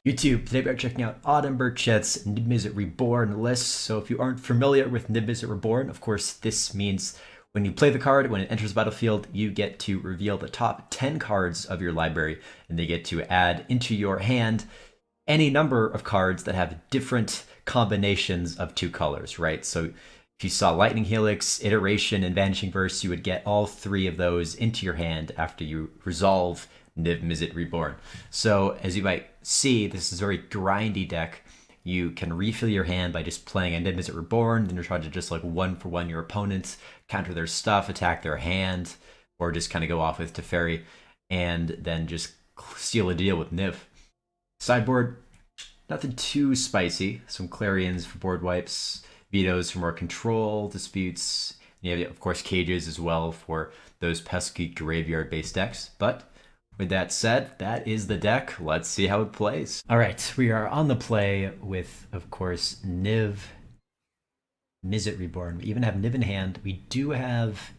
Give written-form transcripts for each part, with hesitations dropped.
YouTube. Today we are checking out Autumn Burchett's Niv-Mizzet Reborn list. So if you aren't familiar with Niv-Mizzet Reborn, of course this means when you play the card, when it enters the battlefield, you get to reveal the top 10 cards of your library, and they get to add into your hand any number of cards that have different combinations of two colors, right? So if you saw Lightning Helix, Iteration, and Vanishing Verse, you would get all three of those into your hand after you resolve Niv-Mizzet Reborn. So as you might see, this is a very grindy deck. You can refill your hand by just playing a Niv-Mizzet Reborn, then you're trying to just like one for one your opponent, counter their stuff, attack their hand, or just kind of go off with Teferi, and then just seal a deal with Niv. Sideboard, nothing too spicy. Some Clarions for board wipes, Vetoes for more control, disputes. And you have, of course, Cages as well for those pesky graveyard-based decks. But with that said, that is the deck. Let's see how it plays. All right, we are on the play with, of course, Niv-Mizzet Reborn. We even have Niv in hand. We do have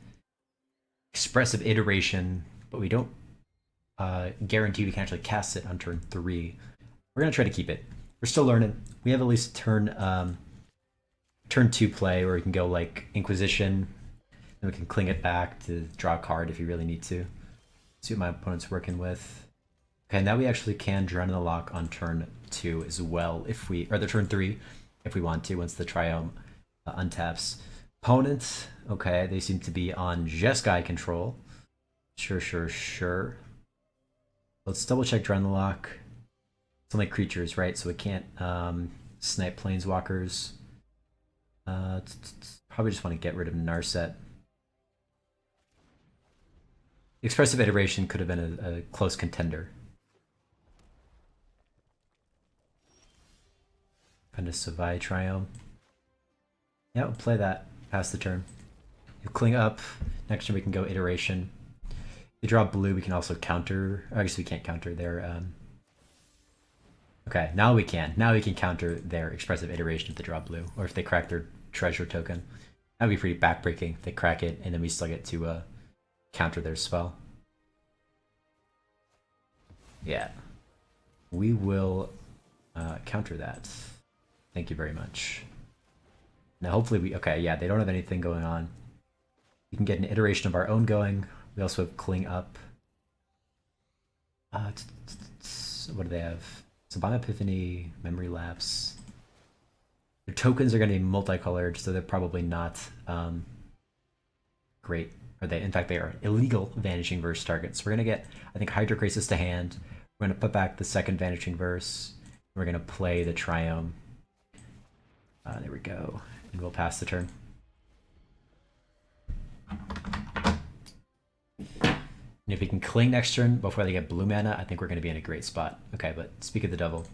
Expressive Iteration, but we don't guarantee we can actually cast it on turn 3. We're going to try to keep it. We're still learning. We have at least turn 2 play where we can go like Inquisition, then we can cling it back to draw a card if you really need to. See what my opponent's working with. Okay, now we actually can Drown in the Lock on turn 2 as well, if we, or the turn 3, if we want to, once the Triome untaps. Opponent, okay, they seem to be on Jeskai control. Sure. Let's double check Drown in the Lock. It's only creatures, right? So we can't snipe Planeswalkers. Probably just want to get rid of Narset. Expressive Iteration could have been a close contender. Kind of Savai Triome. Yeah, we'll play that. Pass the turn. You cling up. Next turn we can go Iteration. They draw blue, we can also counter. I guess we can't counter their... Okay, now we can. Now we can counter their Expressive Iteration if they draw blue, or if they crack their treasure token. That would be pretty backbreaking if they crack it, and then we still get to counter their spell. Yeah. We will counter that. Thank you very much. Now hopefully we... Okay, yeah, they don't have anything going on. We can get an iteration of our own going. We also have Cling Up. What do they have? Sublime Epiphany, Memory Lapse. Their tokens are going to be multicolored, so they're probably not great. Or they, in fact, they are illegal Vanishing Verse targets. We're going to get, I think, Hydrocrisis to hand. We're going to put back the second Vanishing Verse. We're going to play the Triome. There we go. And we'll pass the turn. And if we can cling next turn before they get blue mana, I think we're going to be in a great spot. Okay, but speak of the devil.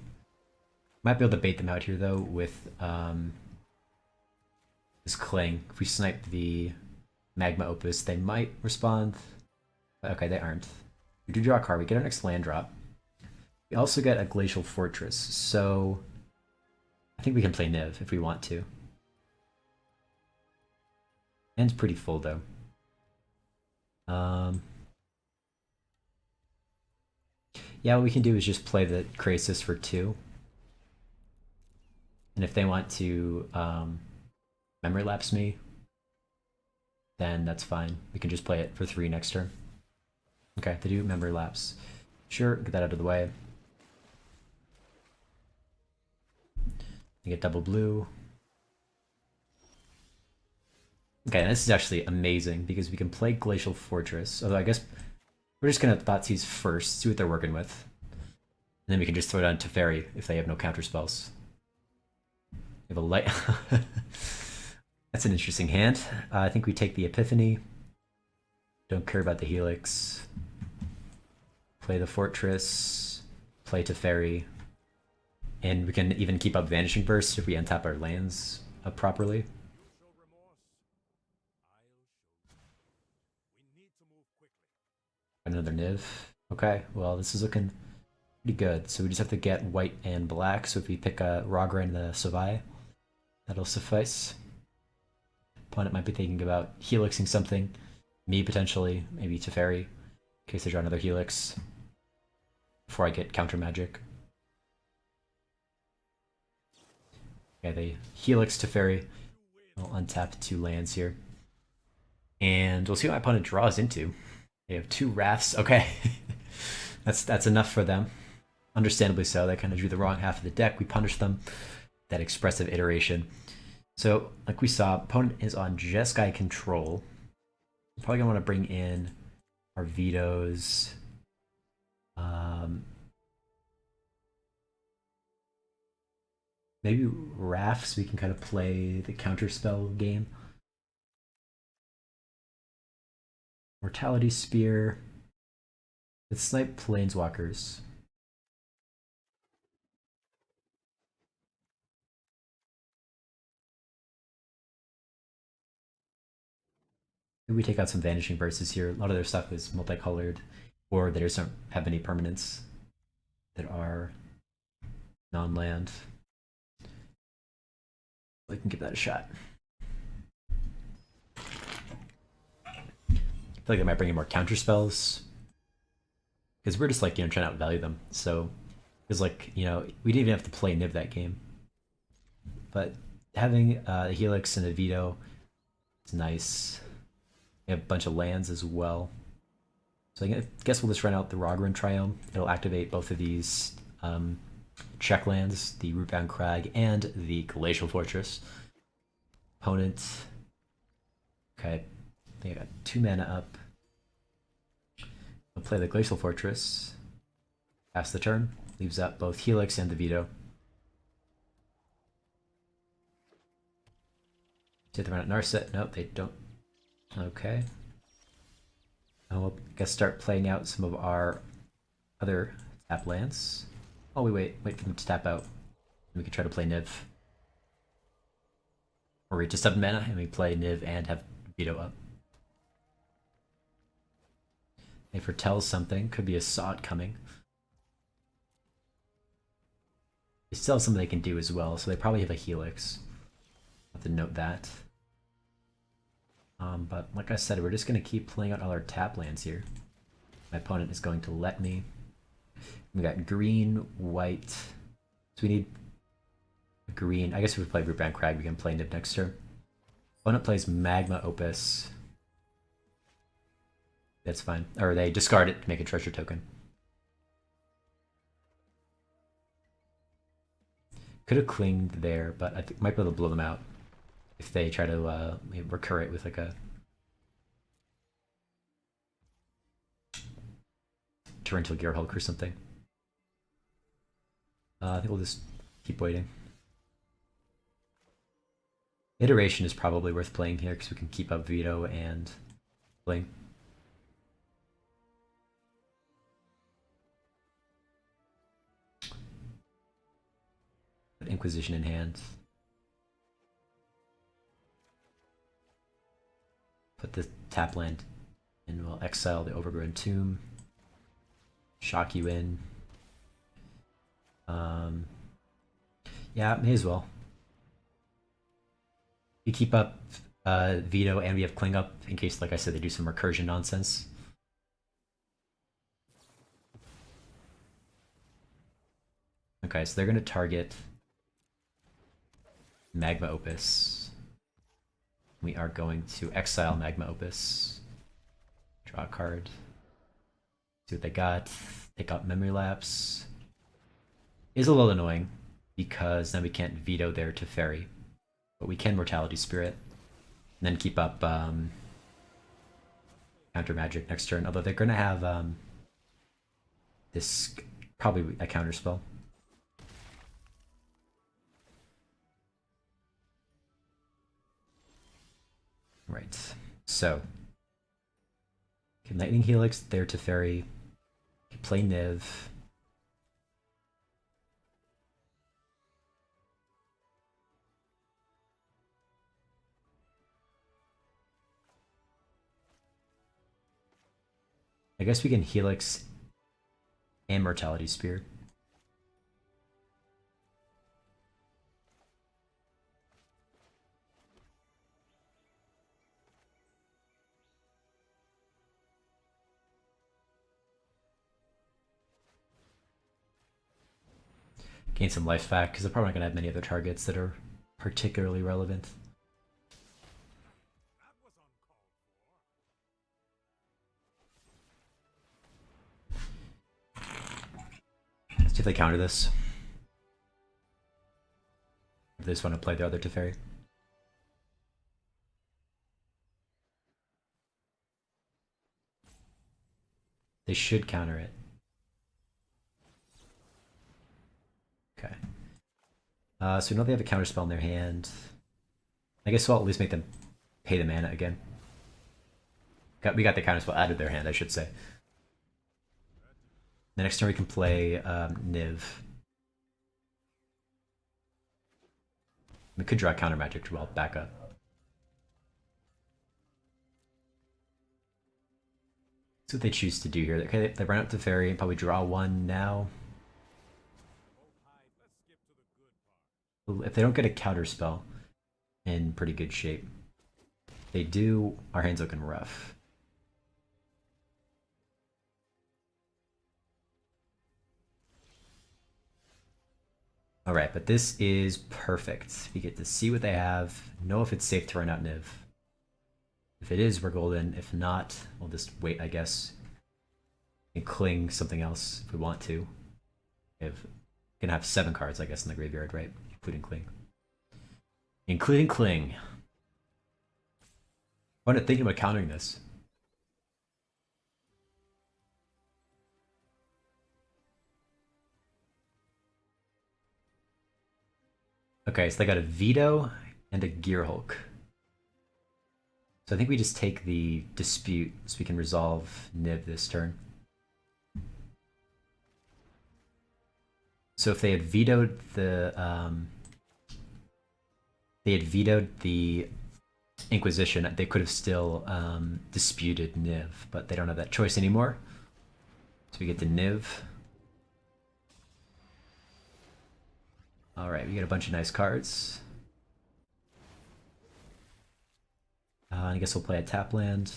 Might be able to bait them out here, though, with this cling. If we snipe the Magma Opus, they might respond. Okay, they aren't. We do draw a card. We get our next land drop. We also get a Glacial Fortress, so I think we can play Niv if we want to. Hand's pretty full, though. Yeah, what we can do is just play the Krasis for 2. And if they want to Memory Lapse me, then that's fine. We can just play it for 3 next turn. Okay, they do Memory Lapse. Sure, get that out of the way. You get double blue. Okay, this is actually amazing because we can play Glacial Fortress. Although I guess we're just gonna Thoughtseize first, see what they're working with. And then we can just throw down Teferi if they have no counter spells. We have a light. That's an interesting hand. I think we take the Epiphany. Don't care about the Helix. Play the Fortress. Play Teferi. And we can even keep up Vanishing Burst if we untap our lands properly. Another Niv. Okay, well this is looking pretty good. So we just have to get white and black. So if we pick a Ragra and the Savai, that'll suffice. Opponent might be thinking about helixing something. Me potentially, maybe Teferi, in case they draw another Helix before I get counter magic. Okay, they Helix to Fairy. I'll untap 2 lands here. And we'll see what my opponent draws into. They have 2 Wraths. Okay. that's enough for them. Understandably so. They kind of drew the wrong half of the deck. We punished them. That expressive iteration. So, like we saw, opponent is on Jeskai control. I'm probably gonna want to bring in our vetoes. Maybe Wrath, so we can kind of play the counterspell game. Mortality Spear. Let's snipe Planeswalkers. Maybe we take out some Vanishing Verses here. A lot of their stuff is multicolored, or they just don't have any permanents that are non-land. We can give that a shot. I feel like I might bring in more counter spells because we're just like trying to outvalue them. So it's like we didn't even have to play Niv that game, but having a Helix and a Veto is nice. We have a bunch of lands as well. So I guess we'll just run out the Rogran Triome. It'll activate both of these check lands, the Rootbound Crag and the Glacial Fortress. Opponent. Okay, I think I got 2 mana up. I'll play the Glacial Fortress. Pass the turn. Leaves up both Helix and the Veto. Did they run out Narset? Nope, they don't. Okay. And we'll start playing out some of our other tap lands. Oh, we wait for them to tap out. We can try to play Niv. Or reach to 7 mana and we play Niv and have Veto up. They foretell something. Could be a Sot coming. They still have something they can do as well, so they probably have a Helix. Have to note that. But like I said, we're just going to keep playing out all our tap lands here. My opponent is going to let me. We got green, white. So we need a green. I guess if we play Rootbound Crag, we can play Nib next turn. Opponent plays Magma Opus. That's fine. Or they discard it to make a treasure token. Could have clinged there, but I think might be able to blow them out if they try to recur it with like a Torrential Gearhulk or something. I think we'll just keep waiting. Iteration is probably worth playing here because we can keep up Veto and Bling. Put Inquisition in hand. Put the tap land and we'll exile the Overgrown Tomb. Shock you in. Yeah, may as well. We keep up Veto and we have Cling up in case, like I said, they do some recursion nonsense. Okay, so they're going to target Magma Opus. We are going to exile Magma Opus. Draw a card. See what they got. They got Memory Lapse. Is a little annoying because then we can't veto their Teferi. But we can Mortality Spirit. And then keep up Counter Magic next turn. Although they're going to have this, probably a counter spell. Right. So, okay, Lightning Helix, their Teferi. Play Niv. I guess we can Helix and Mortality Spear. Gain some life back because they're probably not going to have many other targets that are particularly relevant. Let's see if they counter this. If they just want to play the other Teferi. They should counter it. Okay. So we know they have a counter spell in their hand. I guess we'll at least make them pay the mana again. We got the counter spell out of their hand, I should say. The next turn we can play Niv. We could draw counter magic to back up. See what they choose to do here. Okay, they run out to Fairy and probably draw one now. If they don't get a counter spell, in pretty good shape. If they do, our hand's looking rough. Alright, but this is perfect. We get to see what they have, know if it's safe to run out Niv. If it is, we're golden. If not, we'll just wait, I guess. And cling something else if we want to. We're gonna have 7 cards, I guess, in the graveyard, right? Including cling. Including cling. I wanted to think about countering this. Okay, so they got a Veto and a Gearhulk. So I think we just take the Dispute so we can resolve Niv this turn. So if they had vetoed the Inquisition, they could have still disputed Niv, but they don't have that choice anymore. So we get to Niv. Alright, we get a bunch of nice cards. I guess we'll play a tap land.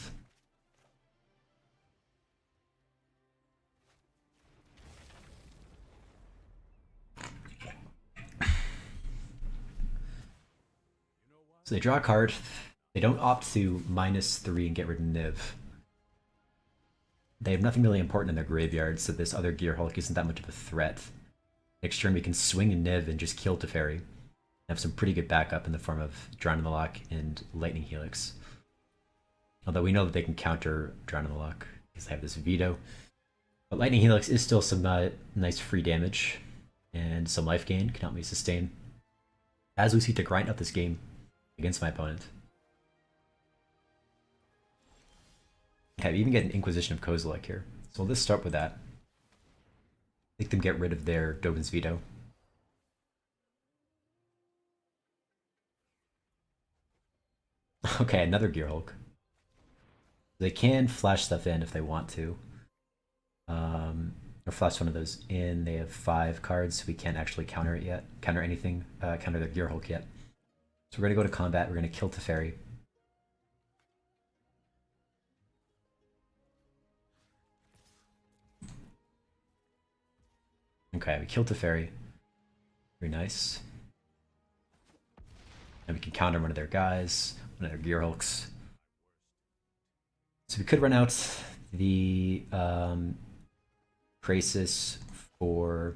So they draw a card. They don't opt to -3 and get rid of Niv. They have nothing really important in their graveyard, so this other Gearhulk isn't that much of a threat. Next turn we can swing a Niv and just kill Teferi. Have some pretty good backup in the form of Drown in the Lock and Lightning Helix. Although we know that they can counter Drown in the Lock because they have this veto. But Lightning Helix is still some nice free damage and some life gain, can help me sustain as we seek to grind up this game against my opponent. Okay, we even get an Inquisition of Kozilek here. So let's start with that. Make them get rid of their Dovin's Veto. Okay, another Gearhulk. They can flash stuff in if they want to. Or flash one of those in. They have 5 cards, so we can't actually counter it yet. Counter anything, counter their Gearhulk yet. So we're gonna go to combat, we're gonna kill Teferi. Okay, we kill Teferi. Very nice. And we can counter one of their guys, one of their Gearhulks. So we could run out the Crisis for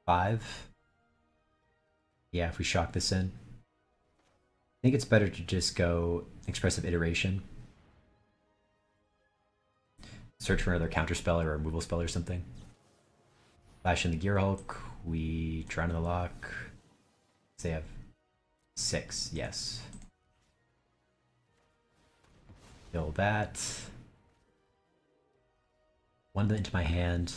5. Yeah, if we shock this in. I think it's better to just go Expressive Iteration. Search for another counterspell or a removal spell or something. Flash in the Gearhulk. We Drown in the Lock. They have 6, yes. Kill that. One into my hand.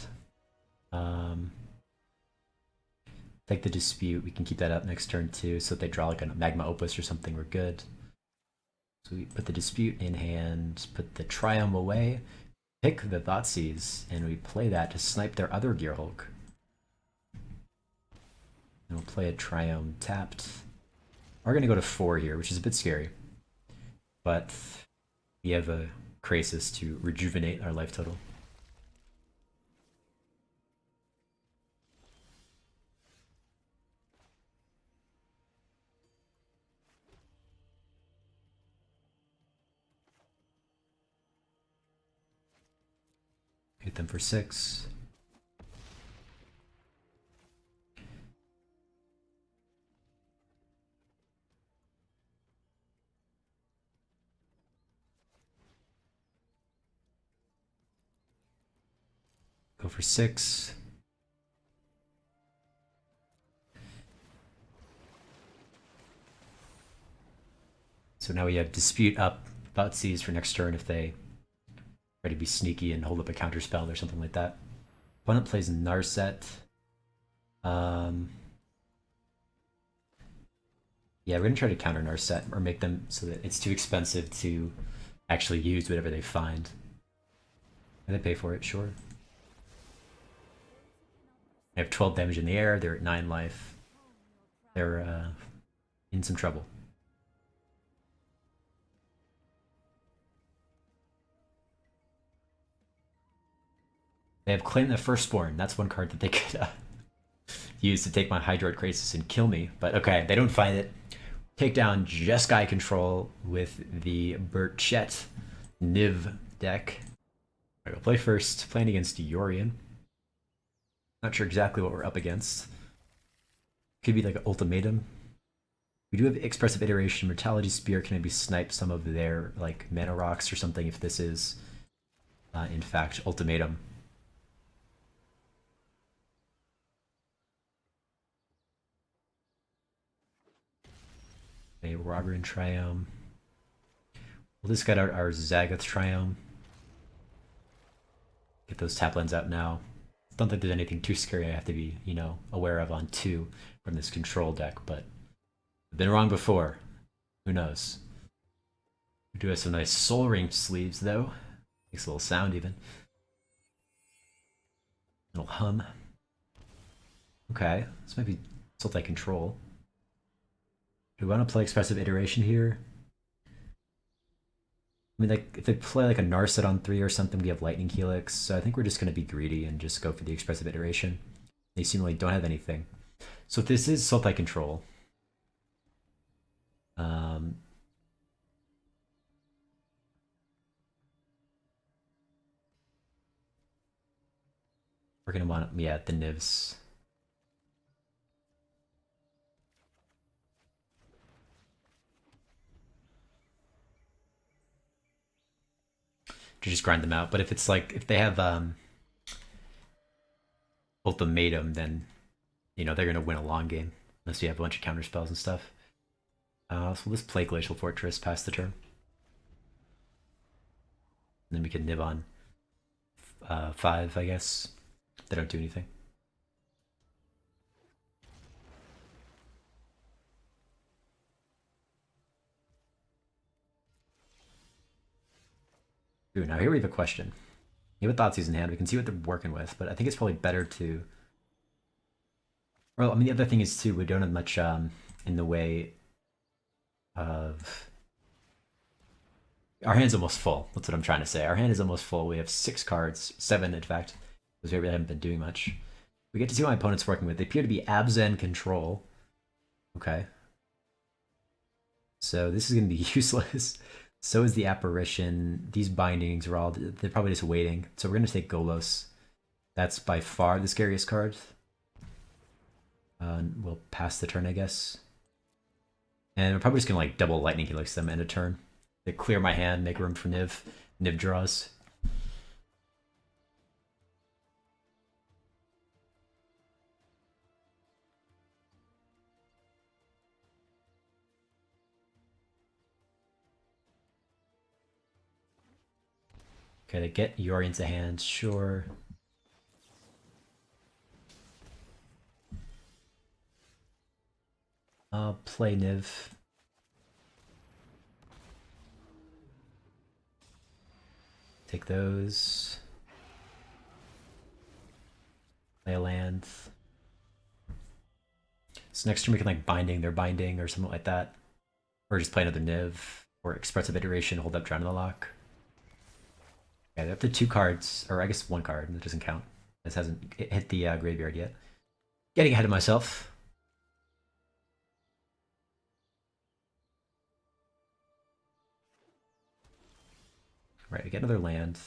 Take the Dispute. We can keep that up next turn too. So if they draw like a Magma Opus or something, we're good. So we put the Dispute in hand, put the Triumph away, pick the Thoughtseize, and we play that to snipe their other Gearhulk. And we'll play a Triumph tapped. We're going to go to 4 here, which is a bit scary. But we have a Crisis to rejuvenate our life total. them for 6. Go for 6. So now we have dispute up Thoughtseize for next turn if they try to be sneaky and hold up a counter spell or something like that. Opponent plays Narset. Yeah, we're gonna try to counter Narset or make them so that it's too expensive to actually use whatever they find. And they pay for it, sure. They have 12 damage in the air, they're at 9 life. They're in some trouble. They have Claim the Firstborn. That's one card that they could use to take my Hydroid Krasis and kill me. But okay, they don't find it. Take down Jeskai control with the Burchett Niv deck. I will play first, playing against Yorion. Not sure exactly what we're up against. Could be like an ultimatum. We do have Expressive Iteration. Mortality Spear can maybe snipe some of their like mana rocks or something if this is in fact ultimatum. A Robbery Triome. We'll just get out our Zagath Triome. Get those tap lands out now. Don't think there's anything too scary I have to be, you know, aware of on 2 from this control deck, but I've been wrong before. Who knows? We do have some nice Soul Ring sleeves though. Makes a little sound even. Little hum. Okay, this might be Sultai control. Do we want to play Expressive Iteration here? I mean, like, if they play like a Narset on 3 or something, we have Lightning Helix, so I think we're just going to be greedy and just go for the Expressive Iteration. They seemingly don't have anything. So if this is Sultai control, we're going to want, yeah, the Nivs. To just grind them out. But if it's like, if they have ultimatum, then, you know, they're going to win a long game. Unless you have a bunch of counter spells and stuff. So let's play Glacial Fortress past the turn. And then we can nib on 5, I guess. They don't do anything. Ooh, now here we have a question. We have a Thoughtseize in hand. We can see what they're working with, but I think it's probably better to... Well, I mean, the other thing is, too, we don't have much in the way of... Our hand's almost full. That's what I'm trying to say. Our hand is almost full. We have 6 cards. 7, in fact. Because we really haven't been doing much. We get to see what my opponent's working with. They appear to be Abzan control. Okay. So this is going to be useless. So is the Apparition. These bindings are all... They're probably just waiting. So we're going to take Golos. That's by far the scariest card. We'll pass the turn, I guess. And we're probably just going to like double Lightning Helix them end of turn. They clear my hand, make room for Niv. Niv draws. Okay, they get Yorion to hand, sure. I'll play Niv. Take those. Play a land. So next turn we can like binding their binding or something like that. Or just play another Niv. Or Expressive Iteration, hold up Drown in the Lock. Yeah, they have the 2 cards, or I guess 1 card, that doesn't count. This hasn't hit the graveyard yet. Getting ahead of myself. Right, we get another land.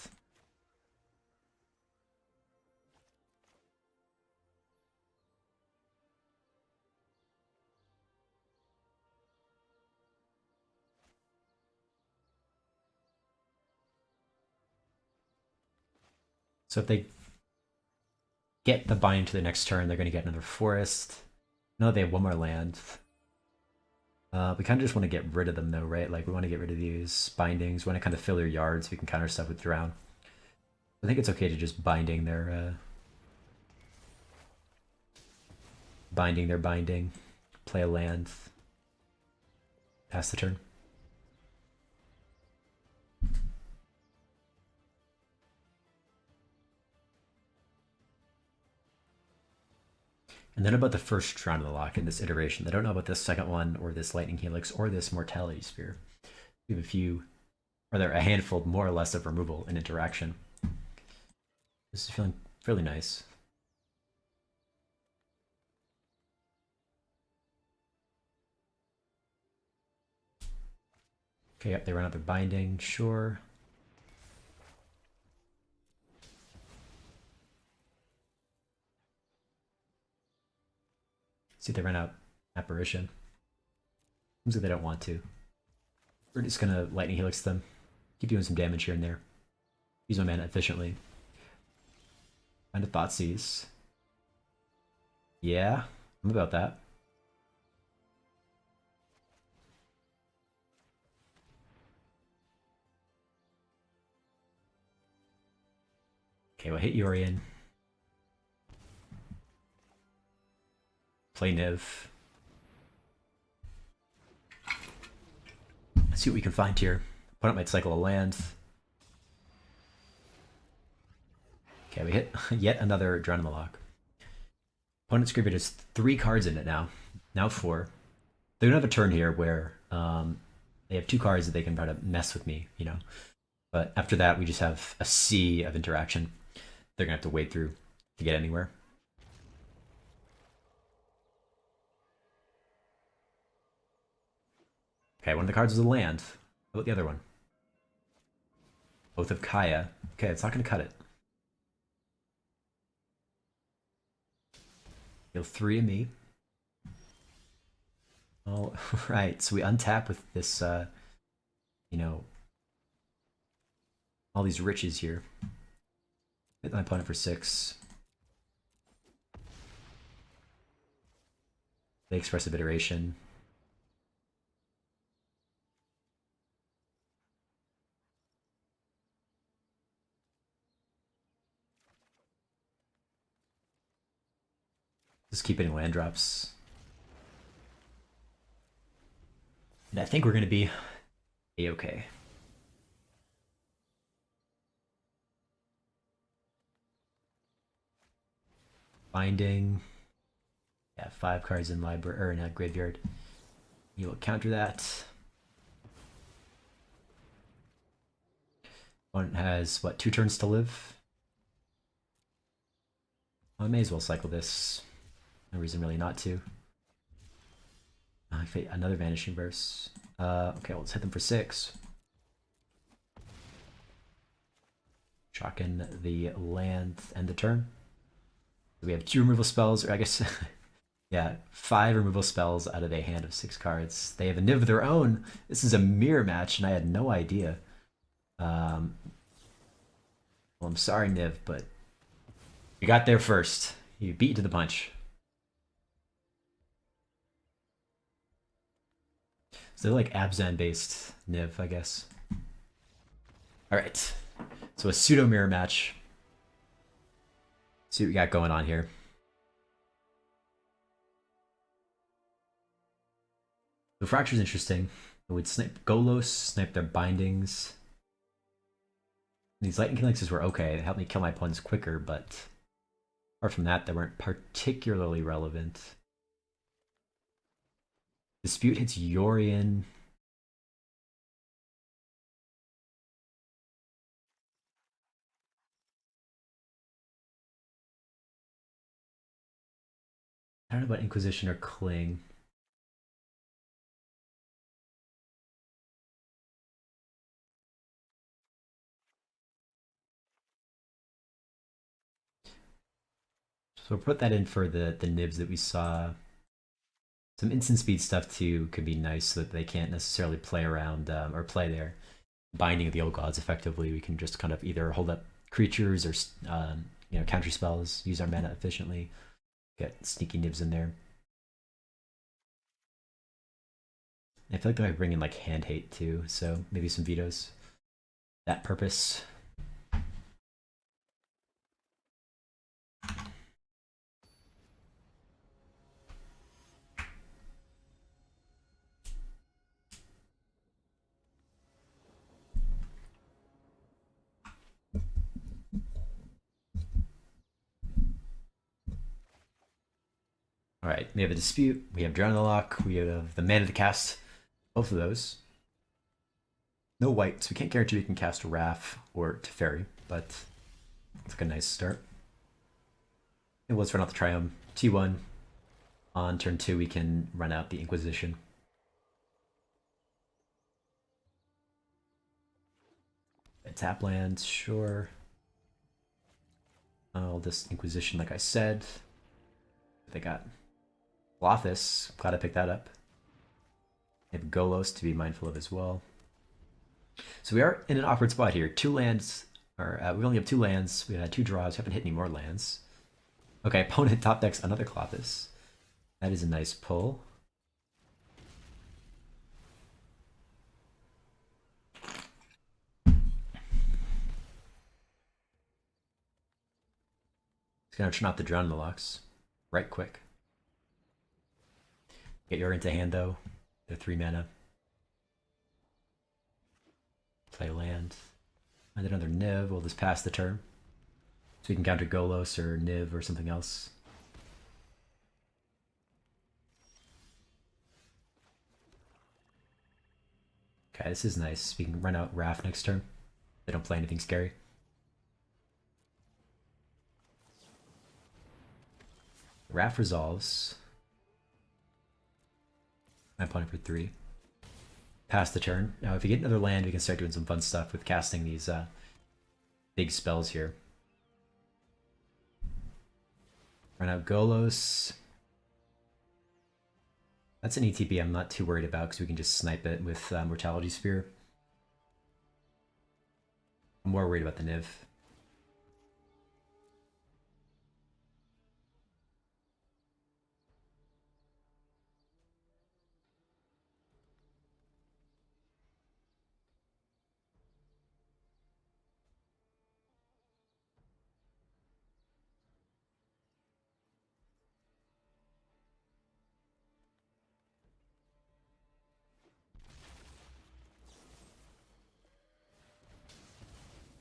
So if they get the binding to the next turn, they're going to get another forest. No, they have one more land. We kind of just want to get rid of them though, right? Like we want to get rid of these bindings. We want to kind of fill their yards. So we can counter stuff with drown. I think it's okay to just binding their binding, play a land, pass the turn. And then about the first Drown in the Loch in this iteration. They don't know about this second one, or this Lightning Helix, or this Mortality Spear. We have a few, or there are a handful more or less of removal and interaction. This is feeling fairly nice. Okay, yep, they run out their binding, sure. See if they run out Apparition. Seems like they don't want to. We're just gonna Lightning Helix them. Keep doing some damage here and there. Use my mana efficiently. Find a Thoughtseize. Yeah, I'm about that. Okay, we'll hit Yorion. Play Niv. Let's see what we can find here. Opponent might cycle a land. Okay, we hit yet another Drown in the Loch. Opponent's graveyard has 3 cards in it now. Now 4. They don't have a turn here where they have 2 cards that they can try to mess with me, you know. But after that, we just have a sea of interaction they're gonna have to wade through to get anywhere. Okay, one of the cards is a land. How about the other one? Oath of Kaya. Okay, it's not gonna cut it. Deal 3 of me. All right, so we untap with this, you know, all these riches here. Hit my opponent for 6. They expressive iteration. Just keep hitting land drops. And I think we're going to be a-okay. Binding. Yeah, 5 cards in library or in a graveyard. You will counter that. One has what, 2 turns to live? I may as well cycle this. No reason really not to. Another Vanishing Verse. Okay, let's hit them for 6. Chalk in the land and the turn. We have 2 removal spells, or I guess, yeah, 5 removal spells out of a hand of 6 cards. They have a Niv of their own. This is a mirror match, and I had no idea. Well, I'm sorry, Niv, but you got there first. You beat you to the punch. So they're like Abzan-based Niv, I guess. Alright. So a pseudo mirror match. See what we got going on here. The Fracture is interesting. It would snipe Golos, snipe their bindings. These Lightning Helixes were okay. They helped me kill my opponents quicker, but apart from that, they weren't particularly relevant. Dispute hits Yorion. I don't know about Inquisition or Cling. So we'll put that in for the nibs that we saw. Some instant speed stuff too could be nice so that they can't necessarily play around or play their binding of the old gods effectively. We can just kind of either hold up creatures or counter spells, use our mana efficiently, get sneaky nibs in there. I feel like they might bring in like hand hate too, so maybe some vetoes. That purpose. All right, we have a dispute. We have Drown in the Lock. We have the mana to cast both of those. No white, so we can't guarantee we can cast Wrath or Teferi, but it's like a nice start. And let's run out the Triumph. T1. On turn 2, we can run out the Inquisition. Tap lands, sure. Oh, this Inquisition, like I said. They got Lothis. Glad I picked that up. They have Golos to be mindful of as well. So we are in an awkward spot here. 2 lands, or we only have 2 lands. We had 2 draws. We haven't hit any more lands. Okay, opponent top decks another Clothis. That is a nice pull. It's gonna turn off the Drown in the Locks right quick. Get your into hand though. They're 3 mana. Play land. And another Niv. We'll just pass the turn. So we can counter Golos or Niv or something else. Okay, this is nice. We can run out Wrath next turn. They don't play anything scary. Wrath resolves. I'm playing for 3. Pass the turn. Now, if we get another land, we can start doing some fun stuff with casting these big spells here. Run out Golos. That's an ETB I'm not too worried about because we can just snipe it with Mortality Spear. I'm more worried about the Niv.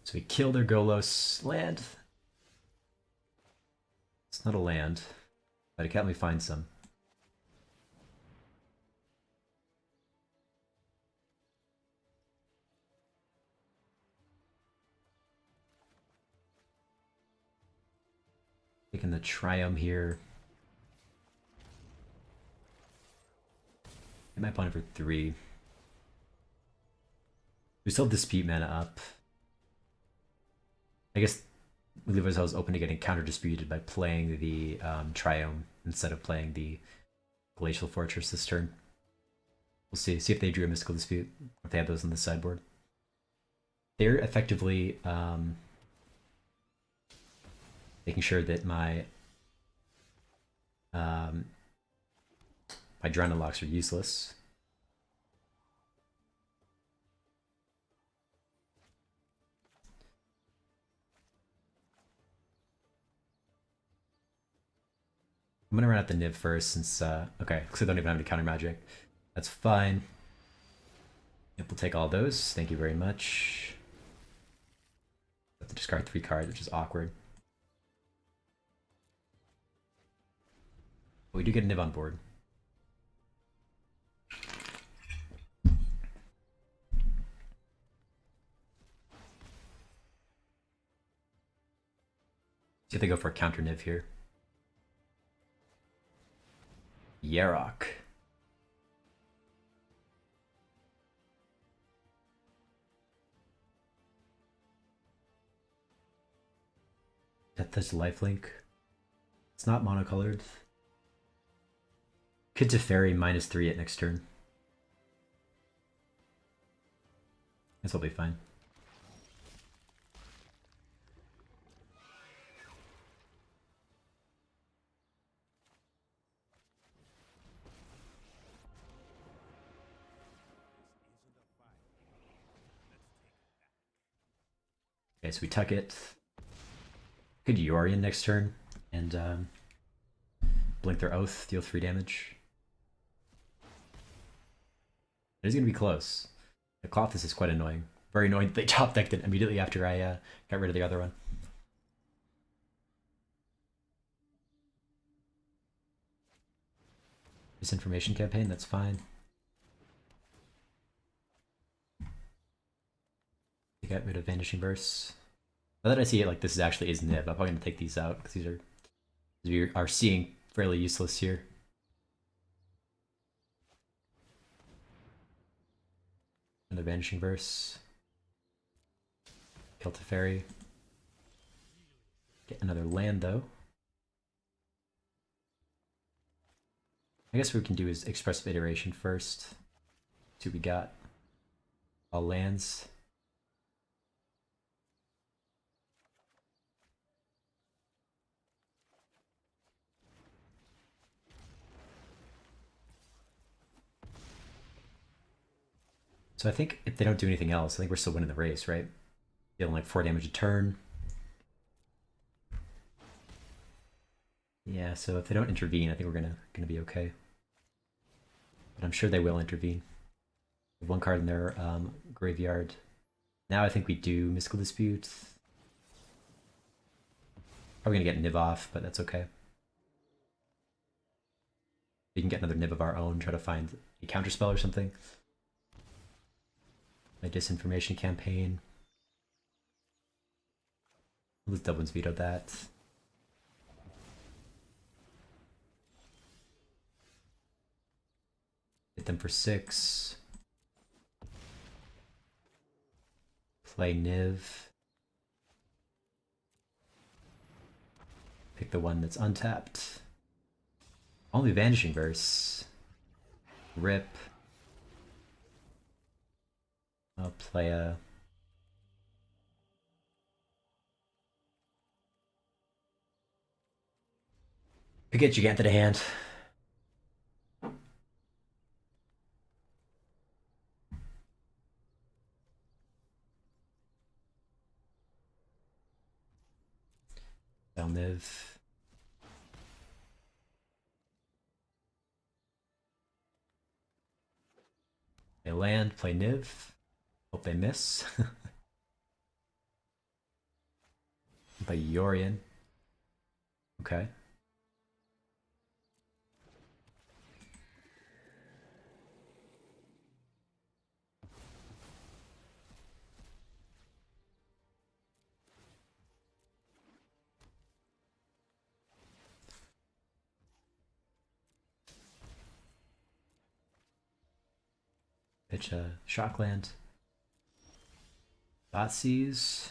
So we kill their Golos land. It's not a land, but it can help me find some. Taking the Triumph here. Get my opponent for 3. We still have Dispute mana up. I guess we leave ourselves open to getting counter disputed by playing the Triumph instead of playing the Glacial Fortress this turn. We'll see if they drew a Mystical Dispute, if they have those on the sideboard. They're effectively making sure that my my Drown locks are useless. I'm gonna run out the Niv first since okay, because I don't even have any counter magic. That's fine. Yep, we'll take all those. Thank you very much. Have to discard 3 cards, which is awkward. But we do get a Niv on board. See if they go for a counter Niv here. Yarok. Death lifelink. It's not monocolored. Could Teferi -3 at next turn. Guess I'll be fine. Okay, so we tuck it. Could Yorion next turn and blink their oath, deal 3 damage. It is going to be close. The Clothis is quite annoying. Very annoying that they top decked it immediately after I got rid of the other one. Misinformation campaign, that's fine. They got rid of Vanishing Verse. Now that I see it, like this actually is Nib, I'm probably going to take these out because we are seeing fairly useless here. Another Vanishing Verse. Kill Teferi. Get another land though. I guess what we can do is Expressive Iteration first. See what we got. All lands. So I think if they don't do anything else, I think we're still winning the race, right? Dealing like 4 damage a turn. Yeah, so if they don't intervene, I think we're gonna be okay. But I'm sure they will intervene. They have 1 card in their graveyard. Now I think we do Mystical Dispute. Probably gonna get Niv off, but that's okay. We can get another Niv of our own, try to find a counterspell or something. My Disinformation campaign. Let's Dublin's veto that. Hit them for 6. Play Niv. Pick the one that's untapped. Only Vanishing Verse. Rip. I'll play a... I get Gigant to the hand. Niv. They land, play Niv. Hope they miss. Play Yorion. Okay. Pitch a Shockland. Thoughtseize.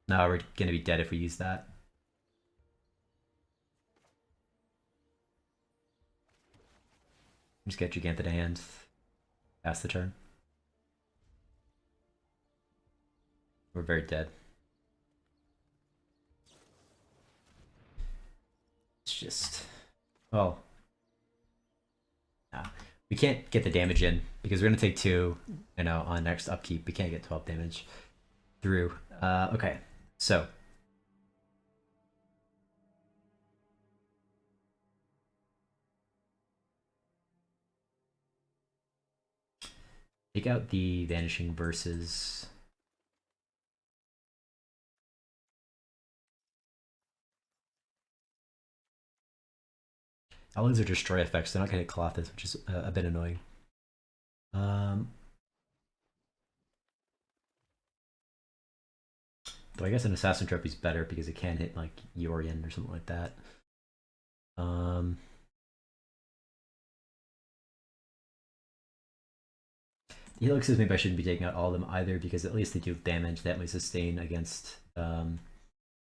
No, we're gonna be dead if we use that. Just get Gigant to hand. Pass the turn. We're very dead. It's just... well... nah. We can't get the damage in because we're gonna take 2, you know, on next upkeep. We can't get 12 damage through. Okay, so take out the Vanishing Verses. All these are destroy effects. They're not gonna hit Colossus, which is a bit annoying. Though I guess an Assassin Trophy is better because it can hit like Yorion or something like that. The Helixes, maybe I shouldn't be taking out all of them either because at least they do damage that may sustain against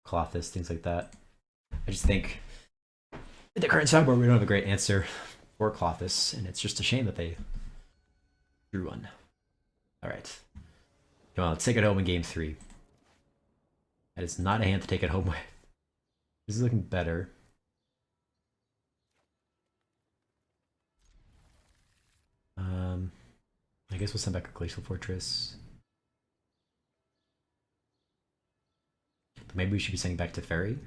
Colossus, things like that. I just think in the current sideboard we don't have a great answer for Colossus, and it's just a shame that they drew one. Alright. Come on, let's take it home in game 3. That is not a hand to take it home with. This is looking better. I guess we'll send back a Glacial Fortress. Maybe we should be sending back to Ferry.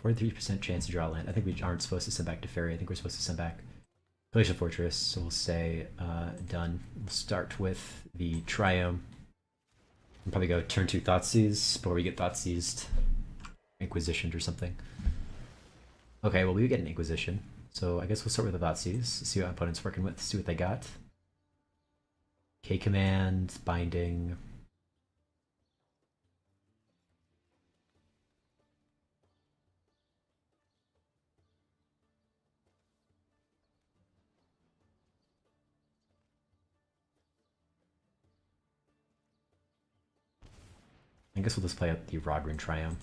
43% chance to draw land. I think we aren't supposed to send back to Ferry. I think we're supposed to send back Glacial Fortress. So we'll say done. We'll start with the Triome. We'll probably go turn 2 Thoughtseize before we get Thoughtseized. Inquisitioned or something. Okay, well we get an Inquisition. So I guess we'll start with the Thoughtseize, see what opponent's working with, see what they got. K command, binding. I guess we'll just play out the Rogrin Triome.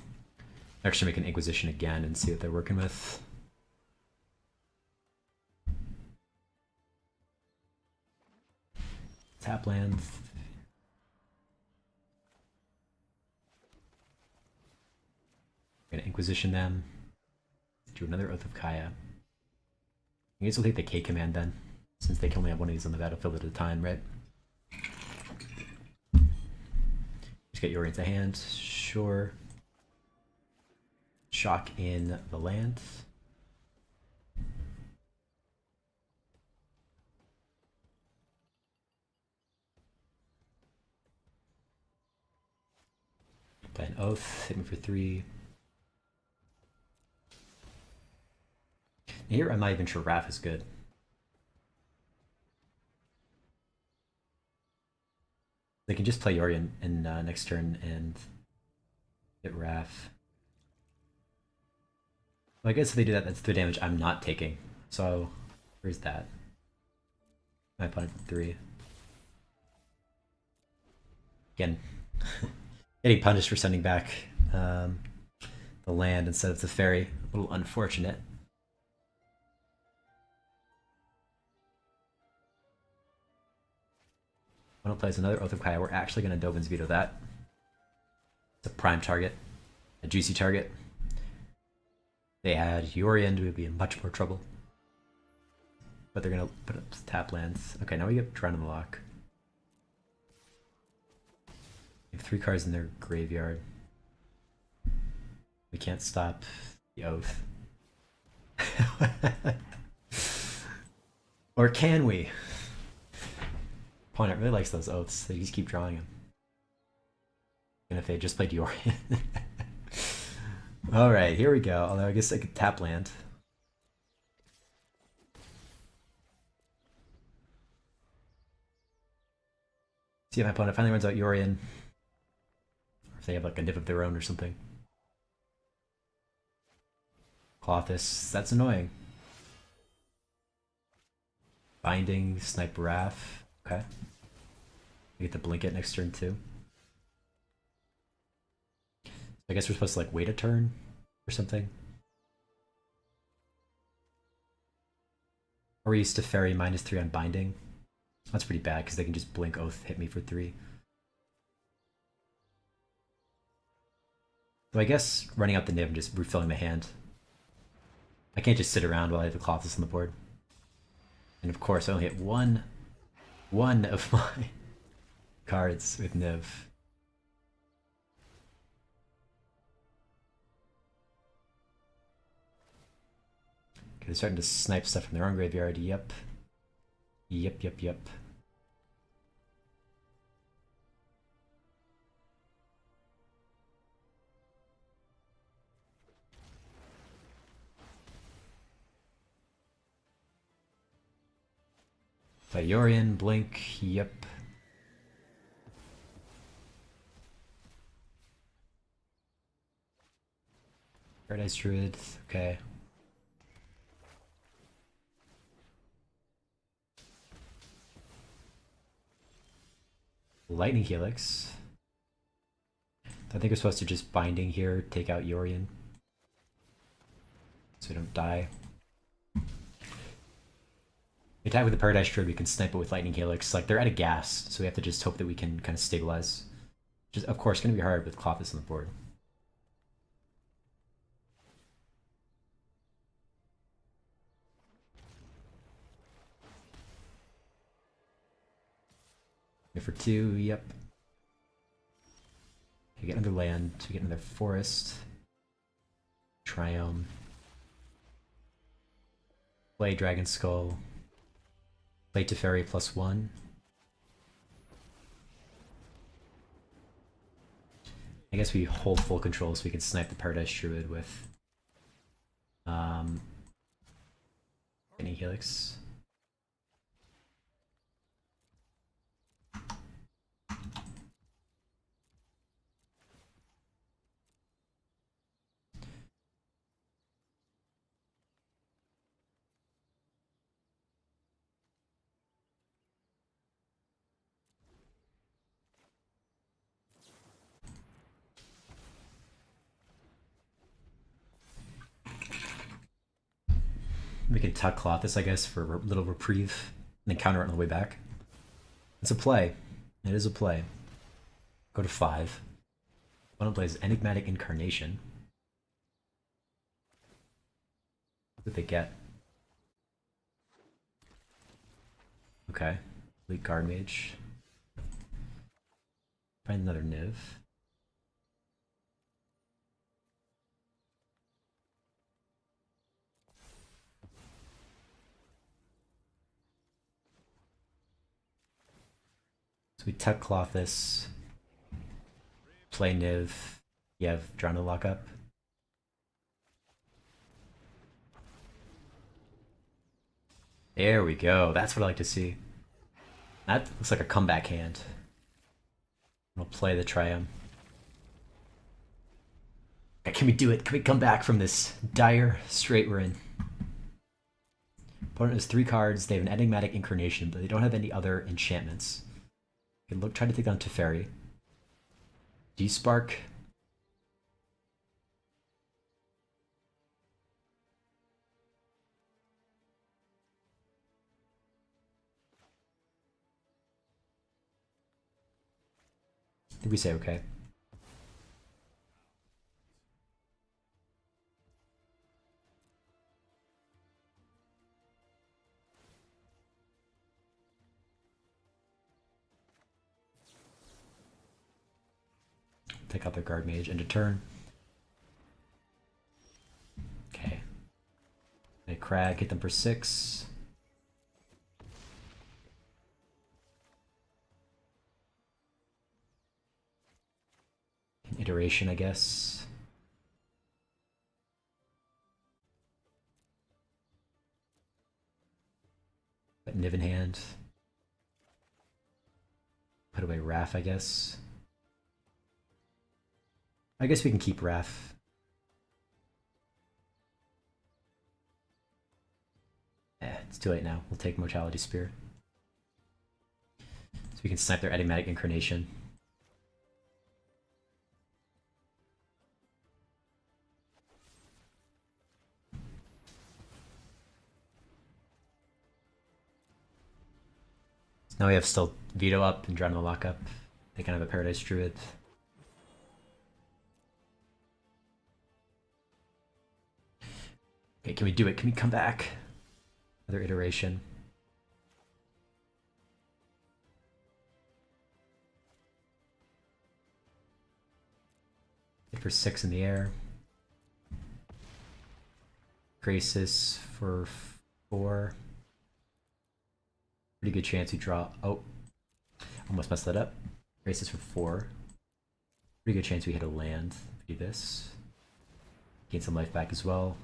Actually make an Inquisition again and see what they're working with. Tap land. Gonna Inquisition them. Do another Oath of Kaya. I guess we'll take the K command then, since they can only have one of these on the battlefield at a time, right? Just get Yorion to hand, sure. Shock in the land. Play an Oath, hit me for 3. Here I'm not even sure Wrath is good. They can just play Yorion in next turn and get Wrath. Well, I guess if they do that, that's the damage I'm not taking. So, where's that? My opponent 3. Again, getting punished for sending back the land instead of the Ferry. A little unfortunate. Opponent plays another Oath of Kaya. We're actually going to Dovin's Veto that. It's a prime target, a juicy target. They had Yorion, we would be in much more trouble. But they're going to put up tap lands. Okay, now we get Drown in the Lock. They have 3 cards in their graveyard. We can't stop the Oath. Or can we? Opponent really likes those Oaths. They just keep drawing them. And if they just played Yorion. Alright, here we go. Although I guess I could tap land. See if my opponent finally runs out Yorion. Or if they have like a nib of their own or something. Clothis, that's annoying. Binding, Snipe Wrath. Okay. We get to blink it next turn too. I guess we're supposed to like wait a turn or something. Or we used to Ferry -3 on binding. That's pretty bad because they can just blink Oath, hit me for 3. So I guess running out the nib and just refilling my hand. I can't just sit around while I have the Clothis on the board. And of course I only hit one of my cards with Niv. Okay, they're starting to snipe stuff from their own graveyard. Yep. Yep. Play Yorion, blink, yep. Paradise Druid, okay. Lightning Helix. I think we're supposed to just binding here, take out Yorion. So we don't die. Attack with the Paradise Druid, we can snipe it with Lightning Helix. Like, they're out of gas, so we have to just hope that we can kind of stabilize. Which is, of course, going to be hard with Clothis on the board. Here for 2, yep. We get another land, we get another forest. Triome. Play Dragon Skull. Play Teferi +1. I guess we hold full control so we can snipe the Paradise Druid with any Helix. We can tuck cloth this, I guess, for a little reprieve, and then counter it on the way back. It's a play. It is a play. Go to 5. One plays Enigmatic Incarnation. What did they get? Okay. Elite Guard Mage. Find another Niv. So we tuck cloth this. Play Niv. You have Drown to lock up. There we go. That's what I like to see. That looks like a comeback hand. I'll play the Triumph. Can we do it? Can we come back from this dire strait we're in? Opponent has 3 cards. They have an Enigmatic Incarnation, but they don't have any other enchantments. You can try to take down Teferi. D-Spark. I think we say okay. Take out their Guard Mage, end of turn. Okay. They Crag, hit them for 6. An iteration, I guess. But Niv in hand. Put away Wrath, I guess. I guess we can keep Wrath. It's too late now. We'll take Mortality Spear. So we can snipe their Enigmatic Incarnation. So now we have still Veto up and Drown the Lock up. They can have a Paradise Druid. Okay, can we do it? Can we come back? Another iteration. Hit for 6 in the air. Graces for 4. Pretty good chance we draw. Oh, almost messed that up. Graces for 4. Pretty good chance we hit a land. Do this. Gain some life back as well.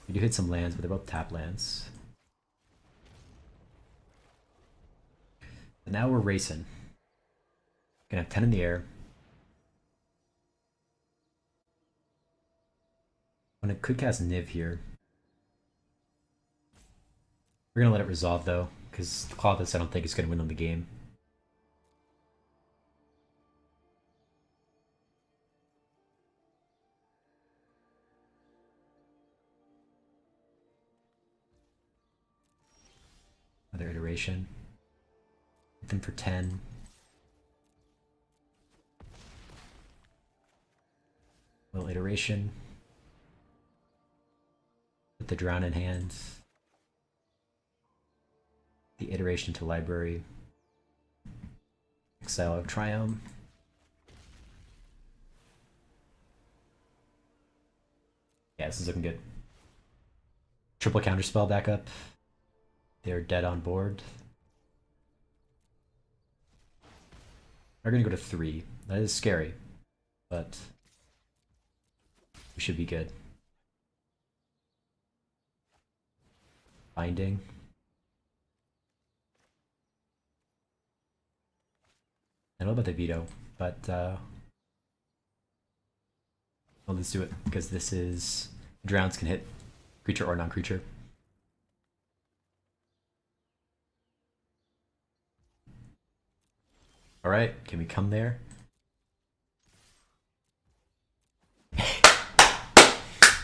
We do hit some lands, but they're both tap lands. And now we're racing. Gonna have 10 in the air. When I could cast Niv here. We're gonna let it resolve though, because Clawless I don't think is gonna win on the game. Another iteration. Hit them for 10. Little iteration. Put the Drown in hand. The iteration to library. Exile Triumph. Yeah, this is looking good. Triple counterspell backup. They're dead on board. We're gonna go to 3. That is scary, but we should be good. Binding. I don't know about the veto, but well, let's do it because this is drowns can hit creature or non-creature. All right, can we come there?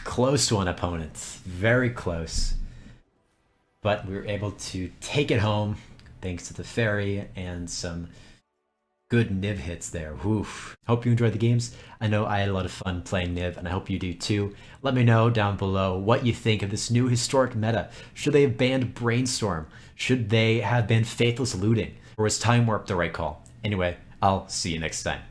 Close to an opponent, very close. But we were able to take it home thanks to the fairy and some good Niv hits there. Oof. Hope you enjoyed the games. I know I had a lot of fun playing Niv, and I hope you do too. Let me know down below what you think of this new historic meta. Should they have banned Brainstorm? Should they have banned Faithless Looting? Or was Time Warp the right call? Anyway, I'll see you next time.